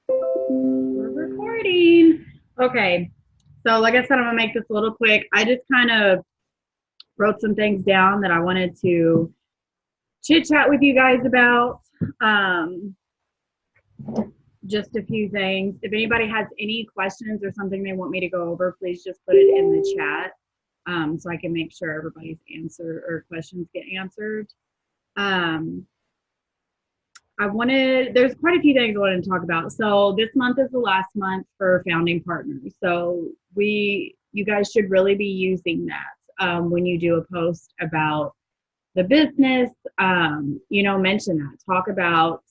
We're recording. Okay. So, like I said, I'm going to make this a little quick. I just kind of wrote some things down that I wanted to chit chat with you guys about. Um, just a few things. If anybody has any questions or something they want me to go over, please just put it in the chat so I can make sure everybody's answer or questions get answered. Um, there's quite a few things I wanted to talk about. So this month is the last month for founding partners. So you guys should really be using that when you do a post about the business. Mention that, talk about,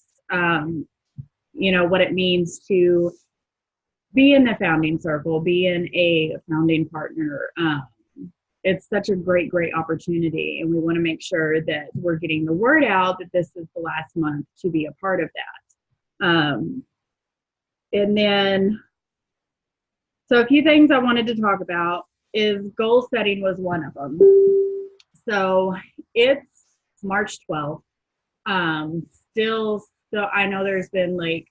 what it means to be in the founding circle, be in a founding partner. It's such a great opportunity, and we want to make sure that we're getting the word out that this is the last month to be a part of that. And then, so a few things I wanted to talk about is goal setting was one of them. So it's March 12th. Still, I know there's been like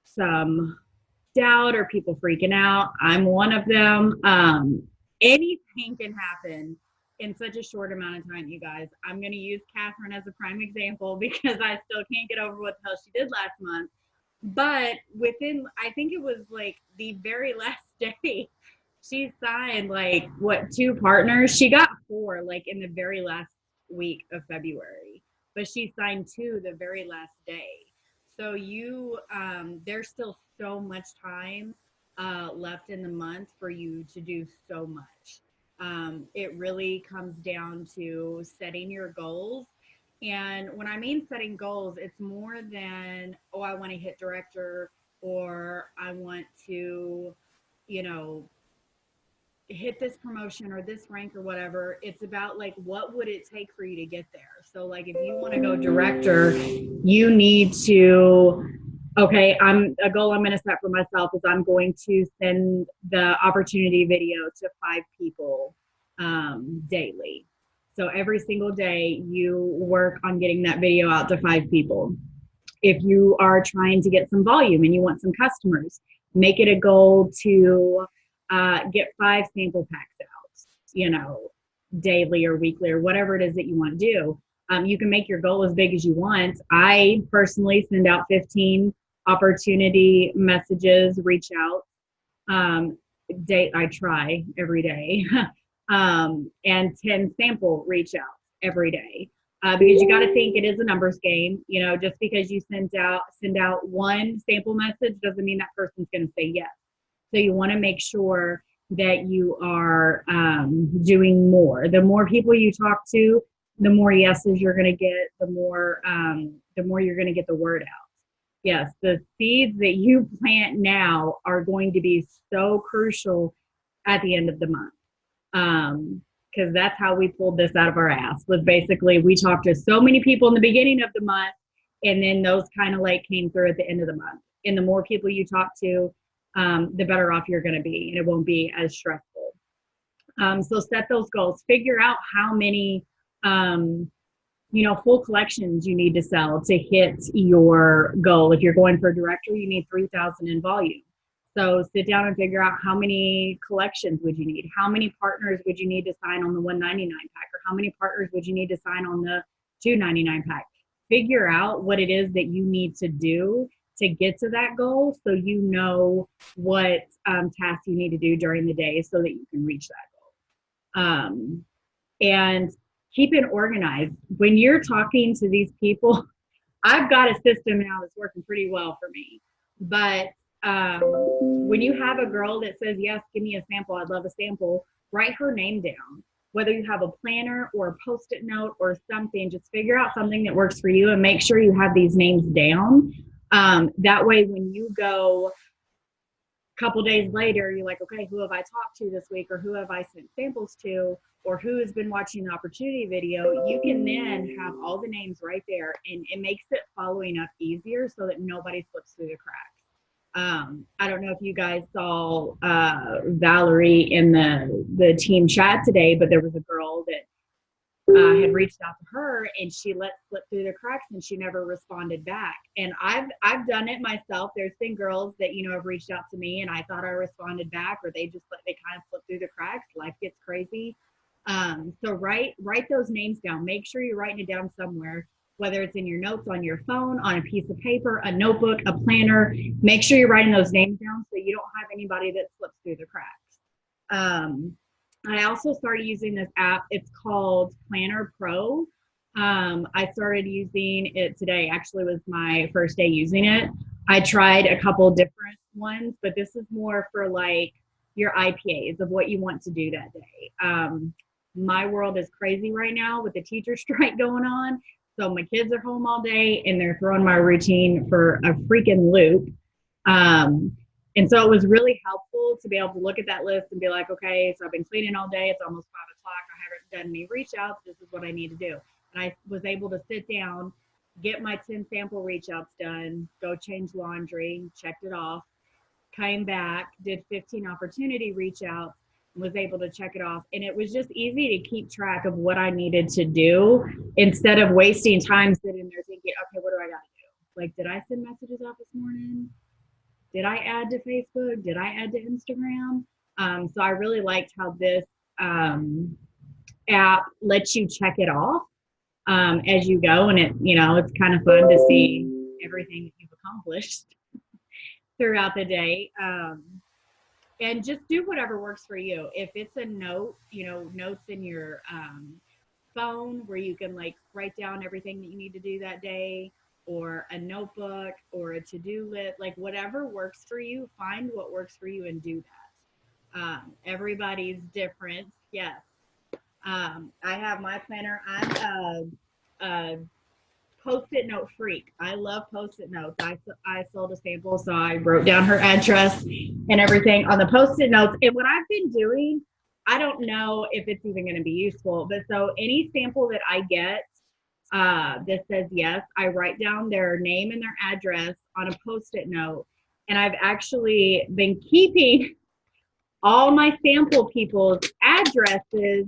some doubt or people freaking out. I'm one of them. Anything can happen in such a short amount of time, you guys. I'm going to use Catherine as a prime example because I still can't get over what the hell she did last month. But I think it was like the very last day, she signed like what, two partners? She got four like in the very last week of February, but she signed two the very last day. So there's still so much time left in the month for you to do so much. It really comes down to setting your goals. And when I mean setting goals, it's more than, oh, I want to hit director or I want to, you know, hit this promotion or this rank or whatever. It's about like, what would it take for you to get there? So like, if you want to go director, you need to, okay, a goal I'm going to set for myself is I'm going to send the opportunity video to 5 people daily. So every single day you work on getting that video out to 5 people. If you are trying to get some volume and you want some customers, make it a goal to get 5 sample packs out, daily or weekly or whatever it is that you want to do. You can make your goal as big as you want. I personally send out 15 opportunity messages, reach out. I try every day, and 10 sample reach outs every day. Because you got to think it is a numbers game. Just because you send out one sample message doesn't mean that person's going to say yes. So you want to make sure that you are doing more. The more people you talk to, the more yeses you're going to get. The more you're going to get the word out. Yes, the seeds that you plant now are going to be so crucial at the end of the month. Because that's how we pulled this out of our ass. Was basically we talked to so many people in the beginning of the month, and then those kind of like came through at the end of the month. And the more people you talk to, the better off you're going to be, and it won't be as stressful. So set those goals. Figure out how many, full collections you need to sell to hit your goal. If you're going for a director, you need 3,000 in volume. So sit down and figure out how many collections would you need? How many partners would you need to sign on the 199 pack? Or how many partners would you need to sign on the 299 pack? Figure out what it is that you need to do to get to that goal so you know what tasks you need to do during the day so that you can reach that goal. And keep it organized. When you're talking to these people, I've got a system now that's working pretty well for me. But when you have a girl that says, yes, give me a sample, I'd love a sample, write her name down. Whether you have a planner or a post-it note or something, just figure out something that works for you and make sure you have these names down. That way, when you go a couple days later, you're like, okay, who have I talked to this week, or who have I sent samples to, or who has been watching the opportunity video? You can then have all the names right there, and it makes it following up easier so that nobody slips through the cracks. I don't know if you guys saw Valerie in the team chat today, but there was a girl that had reached out to her, and she let slip through the cracks, and she never responded back. And I've done it myself. There's been girls that, you know, have reached out to me, and I thought I responded back, or they kind of slip through the cracks. Life gets crazy. So write those names down. Make sure you're writing it down somewhere, whether it's in your notes on your phone, on a piece of paper, a notebook, a planner. Make sure you're writing those names down so you don't have anybody that slips through the cracks. I also started using this app. It's called Planner Pro. I started using it today. Actually, was my first day using it. I tried a couple different ones, but this is more for like your IPAs of what you want to do that day. My world is crazy right now with the teacher strike going on. So my kids are home all day and they're throwing my routine for a freaking loop. And so it was really helpful to be able to look at that list and be like, okay, so I've been cleaning all day. It's almost 5 o'clock. I haven't done any reach outs. This is what I need to do. And I was able to sit down, get my 10 sample reach outs done, go change laundry, checked it off, came back, did 15 opportunity reach outs, was able to check it off. And it was just easy to keep track of what I needed to do instead of wasting time sitting there thinking, okay, what do I got to do? Like, did I send messages out this morning? Did I add to Facebook? Did I add to Instagram? So I really liked how this app lets you check it off as you go. And it, you know, it's kind of fun to see everything that you've accomplished throughout the day. And just do whatever works for you. If it's a note, you know, notes in your phone where you can like write down everything that you need to do that day, or a notebook or a to-do list, like whatever works for you, find what works for you and do that. Everybody's different. Yes. I have my planner. I'm a Post-it note freak. I love Post-it notes. I sold a sample, so I wrote down her address and everything on the Post-it notes. And what I've been doing, I don't know if it's even going to be useful, but so any sample that I get that says yes, I write down their name and their address on a Post-it note. And I've actually been keeping all my sample people's addresses.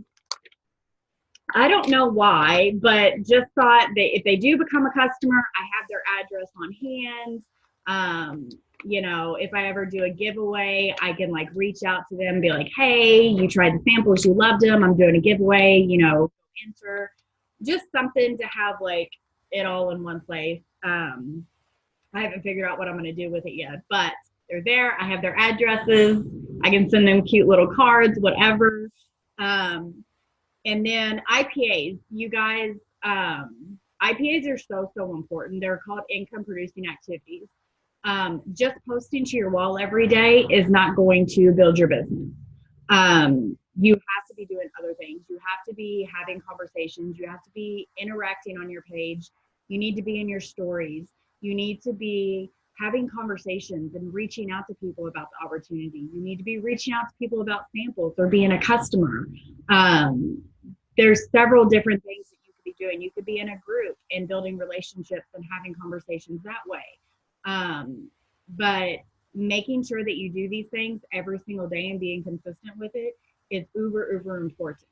I don't know why, but just thought that if they do become a customer, I have their address on hand. You know, if I ever do a giveaway, I can like reach out to them and be like, hey, you tried the samples, you loved them, I'm doing a giveaway, you know, enter. Just something to have like it all in one place. I haven't figured out what I'm going to do with it yet, but they're there. I have their addresses. I can send them cute little cards, whatever. And then IPAs, you guys, IPAs are so important. They're called income producing activities. Just posting to your wall every day is not going to build your business. You have to be doing other things. You have to be having conversations. You have to be interacting on your page. You need to be in your stories. You need to be having conversations and reaching out to people about the opportunity. You need to be reaching out to people about samples or being a customer. There's several different things that you could be doing. You could be in a group and building relationships and having conversations that way. But making sure that you do these things every single day and being consistent with it is uber important.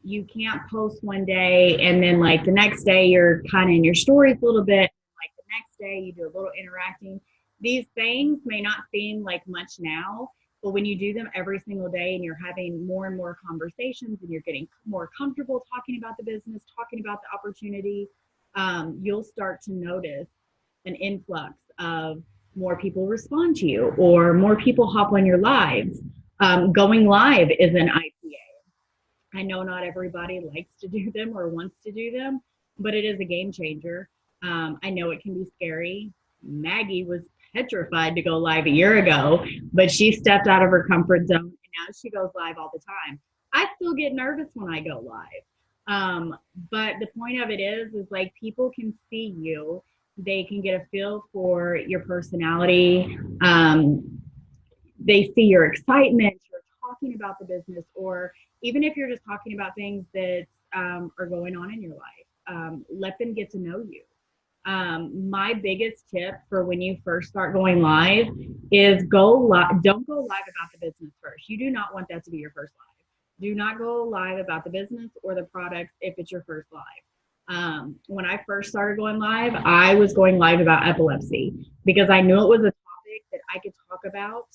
You can't post one day and then like the next day you're kind of in your stories a little bit. Like the next day you do a little interacting. These things may not seem like much now, but when you do them every single day and you're having more and more conversations and you're getting more comfortable talking about the business, talking about the opportunity, you'll start to notice an influx of more people respond to you or more people hop on your lives. Going live is an IPA. I know not everybody likes to do them or wants to do them, but it is a game changer. I know it can be scary. Maggie was petrified to go live a year ago, but she stepped out of her comfort zone and now she goes live all the time. I still get nervous when I go live. But the point of it is like people can see you. They can get a feel for your personality. They see your excitement, you're talking about the business, or even if you're just talking about things that are going on in your life, let them get to know you. My biggest tip for when you first start going live is go live. Don't go live about the business first. You do not want that to be your first live. Do not go live about the business or the products if it's your first live. When I first started going live, I was going live about epilepsy because I knew it was a topic that I could talk about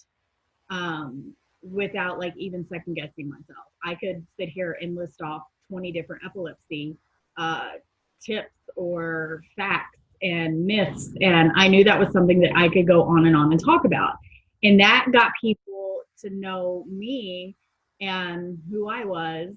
without like even second guessing myself. I could sit here and list off 20 different epilepsy uh, tips or facts and myths. And I knew that was something that I could go on and talk about. And that got people to know me and who I was.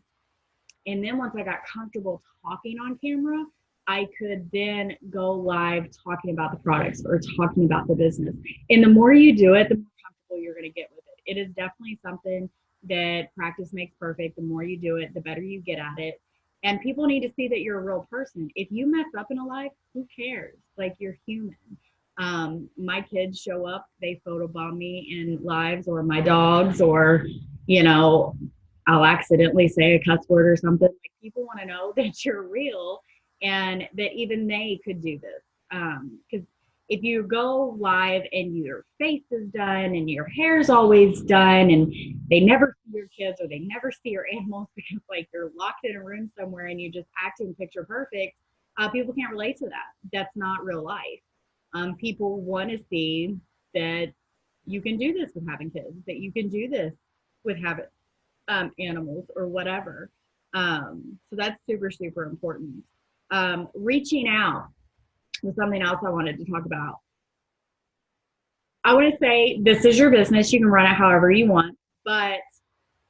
And then once I got comfortable talking on camera, I could then go live talking about the products or talking about the business. And the more you do it, the more comfortable you're going to get with it. It is definitely something that practice makes perfect. The more you do it, the better you get at it. And people need to see that you're a real person. If you mess up in a life, who cares? Like, you're human. My kids show up, they photobomb me in lives, or my dogs, or, you know, I'll accidentally say a cuss word or something. Like, people want to know that you're real and that even they could do this. Because if you go live and your face is done and your hair's always done and they never see your kids or they never see your animals because like you're locked in a room somewhere and you just acting picture perfect, people can't relate to that. That's not real life. People want to see that you can do this with having kids, that you can do this with having animals or whatever. So that's super, super important. Reaching out was something else I wanted to talk about. I want to say this is your business. You can run it however you want, but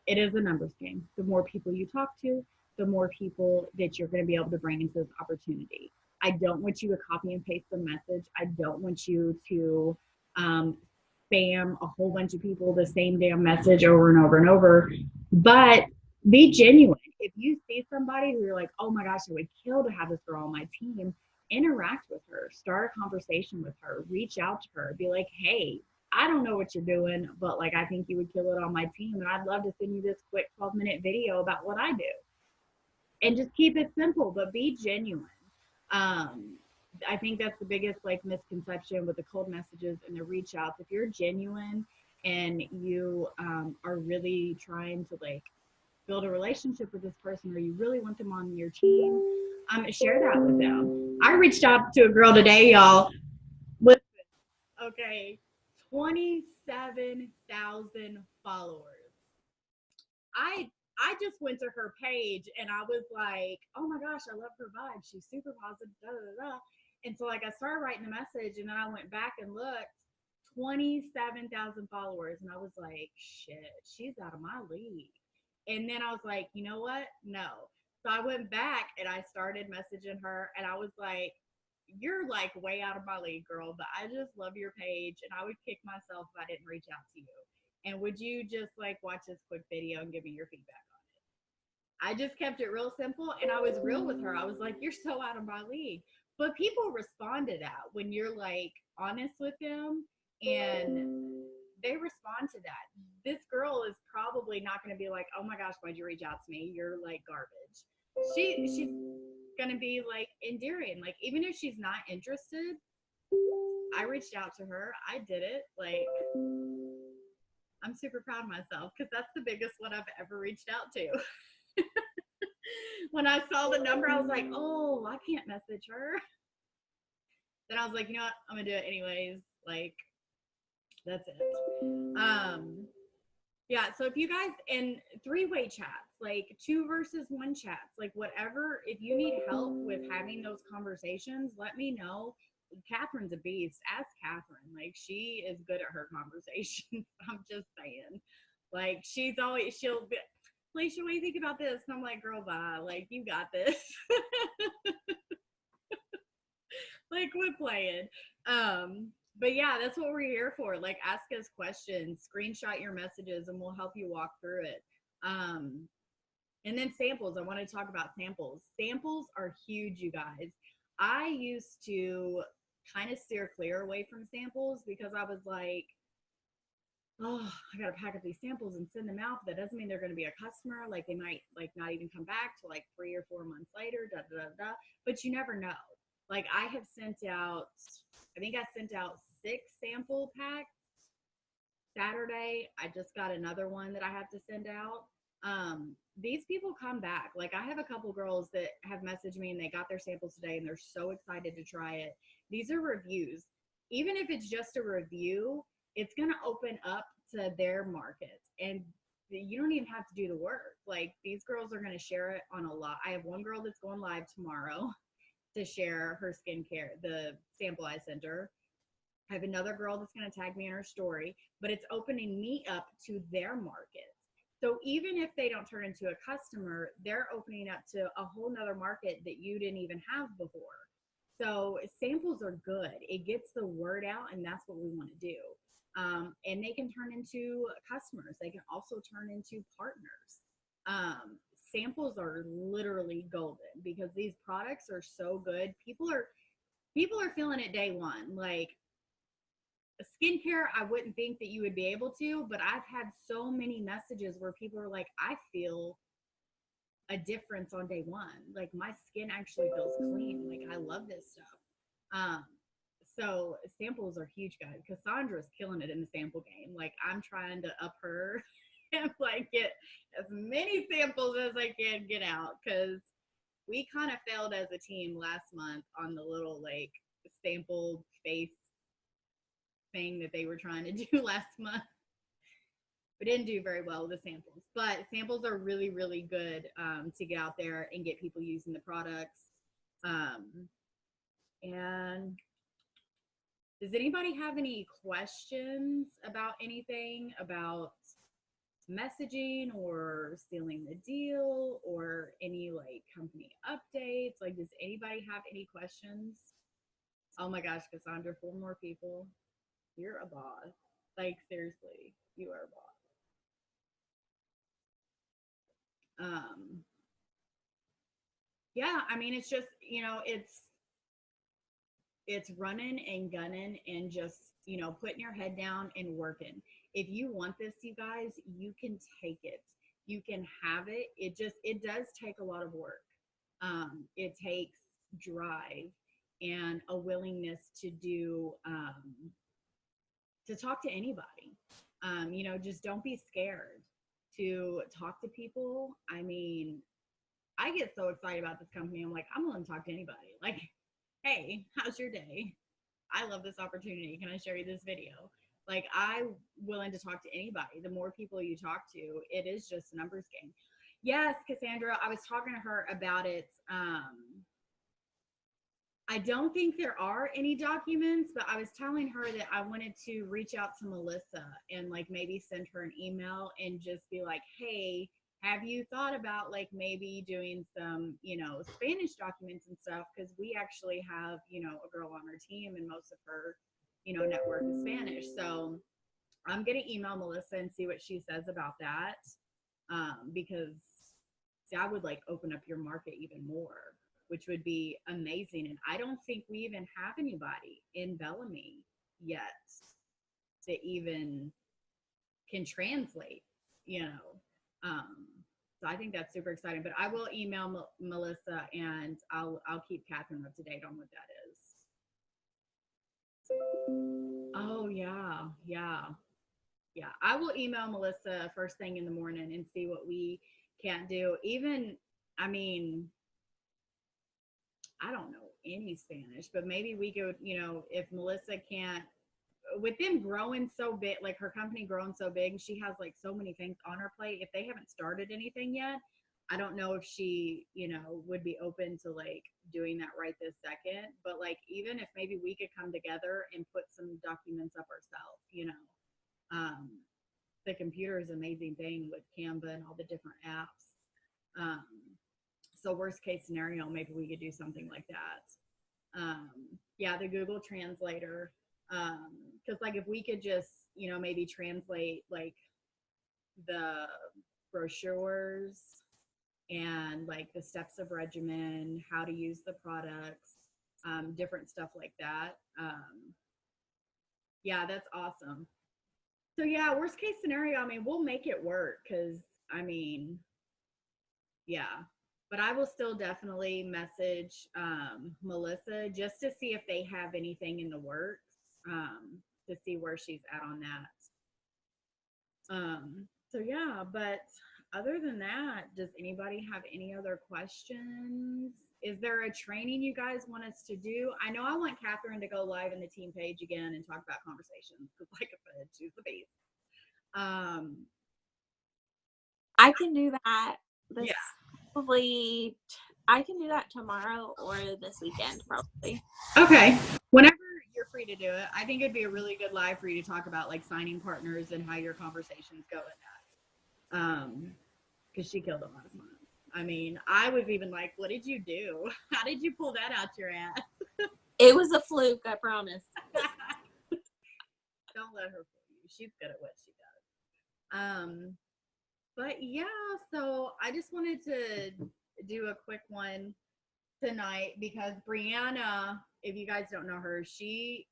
it is a numbers game. The more people you talk to, the more people that you're going to be able to bring into this opportunity. I don't want you to copy and paste the message. I don't want you to spam a whole bunch of people the same damn message over and over and over. But be genuine. If you see somebody who you're like, oh my gosh, I would kill to have this girl on my team, interact with her, start a conversation with her, reach out to her, be like, hey, I don't know what you're doing, but like I think you would kill it on my team, and I'd love to send you this quick 12-minute video about what I do. And just keep it simple, but be genuine. Um, I think that's the biggest like misconception with the cold messages and the reach outs. If you're genuine and you are really trying to like build a relationship with this person, or you really want them on your team, share that with them. I reached out to a girl today, y'all. Listen, okay, 27,000 followers. I just went to her page and I was like, oh my gosh, I love her vibe. She's super positive. Da, da, da. And so like I started writing the message and then I went back and looked, 27,000 followers. And I was like, shit, she's out of my league. And then I was like, you know what? No. So I went back and I started messaging her and I was like, you're like way out of my league, girl, but I just love your page and I would kick myself if I didn't reach out to you. And would you just like watch this quick video and give me your feedback on it? I just kept it real simple and I was real with her. I was like, you're so out of my league. But people respond to that when you're like honest with them and they respond to that. This girl is probably not going to be like, oh my gosh, why'd you reach out to me? You're like garbage. She's going to be like endearing. Like, even if she's not interested, I reached out to her. I did it. Like, I'm super proud of myself because that's the biggest one I've ever reached out to. When I saw the number, I was like, oh, I can't message her. Then I was like, you know what? I'm going to do it anyways. Like, that's it. Yeah, so if you guys, in three-way chats, like 2 versus 1 chats, like whatever, if you need help with having those conversations, let me know. Catherine's a beast. Ask Catherine. Like, she is good at her conversations. I'm just saying. Like, she'll be, Felicia, what do you think about this? And I'm like, girl, bye. Like, you got this. Like, quit playing. But yeah, that's what we're here for. Like, ask us questions, screenshot your messages, and we'll help you walk through it. And then samples. I want to talk about samples. Samples are huge, you guys. I used to kind of steer clear away from samples because I was like, oh, I gotta pack up these samples and send them out. But that doesn't mean they're gonna be a customer. Like, they might like not even come back till like 3 or 4 months later. Da da da da. But you never know. Like, I have sent out, I think I sent out 6 sample packs Saturday. I just got another one that I have to send out. These people come back. Like I have a couple girls that have messaged me and they got their samples today and they're so excited to try it. These are reviews. Even if it's just a review, it's going to open up to their market, and you don't even have to do the work. Like these girls are going to share it on a lot. I have one girl that's going live tomorrow to share her skincare, the sample I sent her. I have another girl that's going to tag me in her story, but it's opening me up to their market. So even if they don't turn into a customer, they're opening up to a whole nother market that you didn't even have before. So samples are good. It gets the word out, and that's what we want to do. And they can turn into customers. They can also turn into partners. Samples are literally golden because these products are so good. People are feeling it day one. Like skincare, I wouldn't think that you would be able to, but I've had so many messages where people are like, I feel a difference on day one. Like my skin actually feels clean. Like I love this stuff. So samples are huge, guys. Cassandra's killing it in the sample game. Like I'm trying to up her and like get as many samples as I can get out, because we kind of failed as a team last month on the little like sample face thing that they were trying to do last month. We didn't do very well with the samples, but samples are really, really good to get out there and get people using the products. And does anybody have any questions about anything about messaging or sealing the deal or any like company updates? Like, does anybody have any questions? Oh my gosh, Cassandra, 4 more people. You're a boss. Like, seriously, you are a boss. Yeah, I mean, it's just, it's running and gunning and just, putting your head down and working. If you want this, you guys, you can take it. You can have it. It does take a lot of work. It takes drive and a willingness to do, to talk to anybody. Just don't be scared to talk to people. I mean, I get so excited about this company. I'm like, I'm willing to talk to anybody. Like, hey, how's your day? I love this opportunity. Can I share you this video? Like, I'm willing to talk to anybody. The more people you talk to, it is just a numbers game. Yes, Cassandra, I was talking to her about it. I don't think there are any documents, but I was telling her that I wanted to reach out to Melissa and like maybe send her an email and just be like, hey, have you thought about like maybe doing some, Spanish documents and stuff? Because we actually have, a girl on our team and most of her, network is Spanish. So I'm going to email Melissa and see what she says about that. Because that would like open up your market even more, which would be amazing. And I don't think we even have anybody in Bellamy yet that even can translate, so I think that's super exciting. But I will email Melissa and I'll keep Catherine up to date on what that is. Oh yeah. I will email Melissa first thing in the morning and see what we can't do. Even, I mean, I don't know any Spanish, but maybe we could, if Melissa can't, with them growing so big, like her company growing so big, she has like so many things on her plate. If they haven't started anything yet, I don't know if she, would be open to like doing that right this second. But like, even if maybe we could come together and put some documents up ourselves, the computer is an amazing thing with Canva and all the different apps. So worst case scenario, maybe we could do something like that. Yeah, the Google Translator. Because like if we could just, maybe translate like the brochures and like the steps of regimen, how to use the products, different stuff like that. Yeah, that's awesome. So yeah, worst case scenario, I mean, we'll make it work because I mean, yeah. But I will still definitely message Melissa just to see if they have anything in the works, to see where she's at on that. So yeah, but other than that, does anybody have any other questions? Is there a training you guys want us to do? I know I want Catherine to go live in the team page again and talk about conversations because, like I said, she's the beast. I can do that. Yeah. Probably, I can do that tomorrow or this weekend, probably. Okay. Whenever you're free to do it, I think it'd be a really good live for you to talk about like signing partners and how your conversations go in that. Because she killed it last month. I mean, I was even like, what did you do? How did you pull that out your ass? It was a fluke, I promise. Don't let her fool you. She's good at what she does. But yeah, so I just wanted to do a quick one tonight because Brianna, if you guys don't know her, she's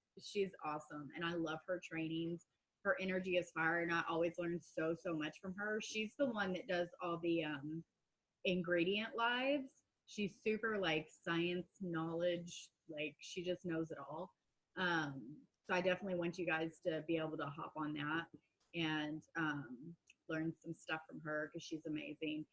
awesome and I love her trainings. Her energy is fire and I always learn so much from her. She's the one that does all the ingredient lives. She's super like science knowledge, like she just knows it all. So I definitely want you guys to be able to hop on that and learn some stuff from her because she's amazing.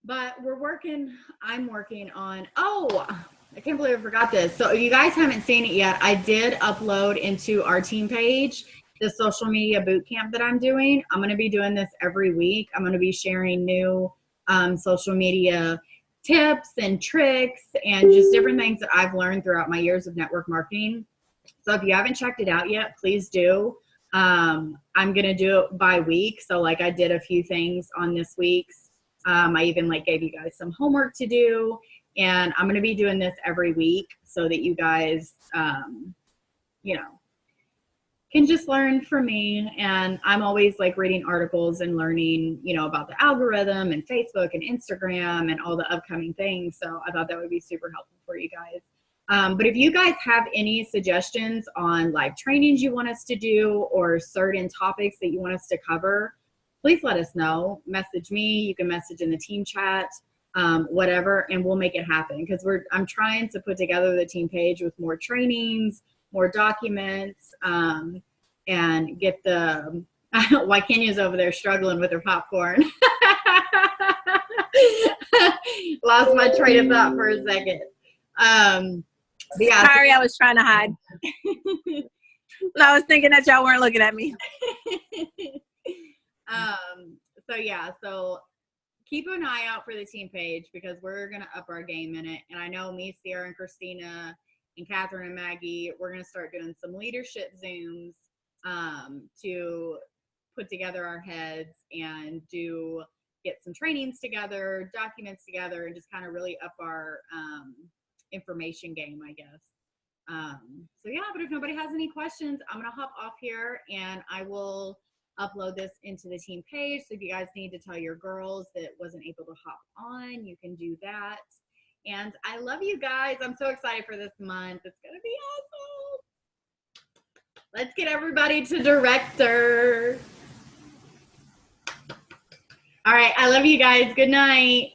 But I'm working on, I can't believe I forgot this. So if you guys haven't seen it yet, I did upload into our team page the social media boot camp that I'm doing. I'm going to be doing this every week. I'm going to be sharing new social media tips and tricks and just different things that I've learned throughout my years of network marketing. So if you haven't checked it out yet, please do. I'm going to do it by week. So like I did a few things on this week's. I even like gave you guys some homework to do and I'm going to be doing this every week so that you guys, can just learn from me. And I'm always like reading articles and learning, about the algorithm and Facebook and Instagram and all the upcoming things. So I thought that would be super helpful for you guys. But if you guys have any suggestions on like trainings you want us to do or certain topics that you want us to cover, please let us know. Message me. You can message in the team chat, whatever, and we'll make it happen. Because I'm trying to put together the team page with more trainings, more documents, and get the. Why Kenya's over there struggling with her popcorn. Lost my train of thought for a second. Yeah. Sorry, I was trying to hide. I was thinking that y'all weren't looking at me. So keep an eye out for the team page because we're going to up our game in it. And I know me, Sierra, and Christina, and Catherine and Maggie, we're going to start doing some leadership Zooms to put together our heads and get some trainings together, documents together, and just kind of really up our information game, I guess. But if nobody has any questions, I'm going to hop off here and I will upload this into the team page. So if you guys need to tell your girls that wasn't able to hop on, you can do that. And I love you guys. I'm so excited for this month. It's going to be awesome. Let's get everybody to director. All right. I love you guys. Good night.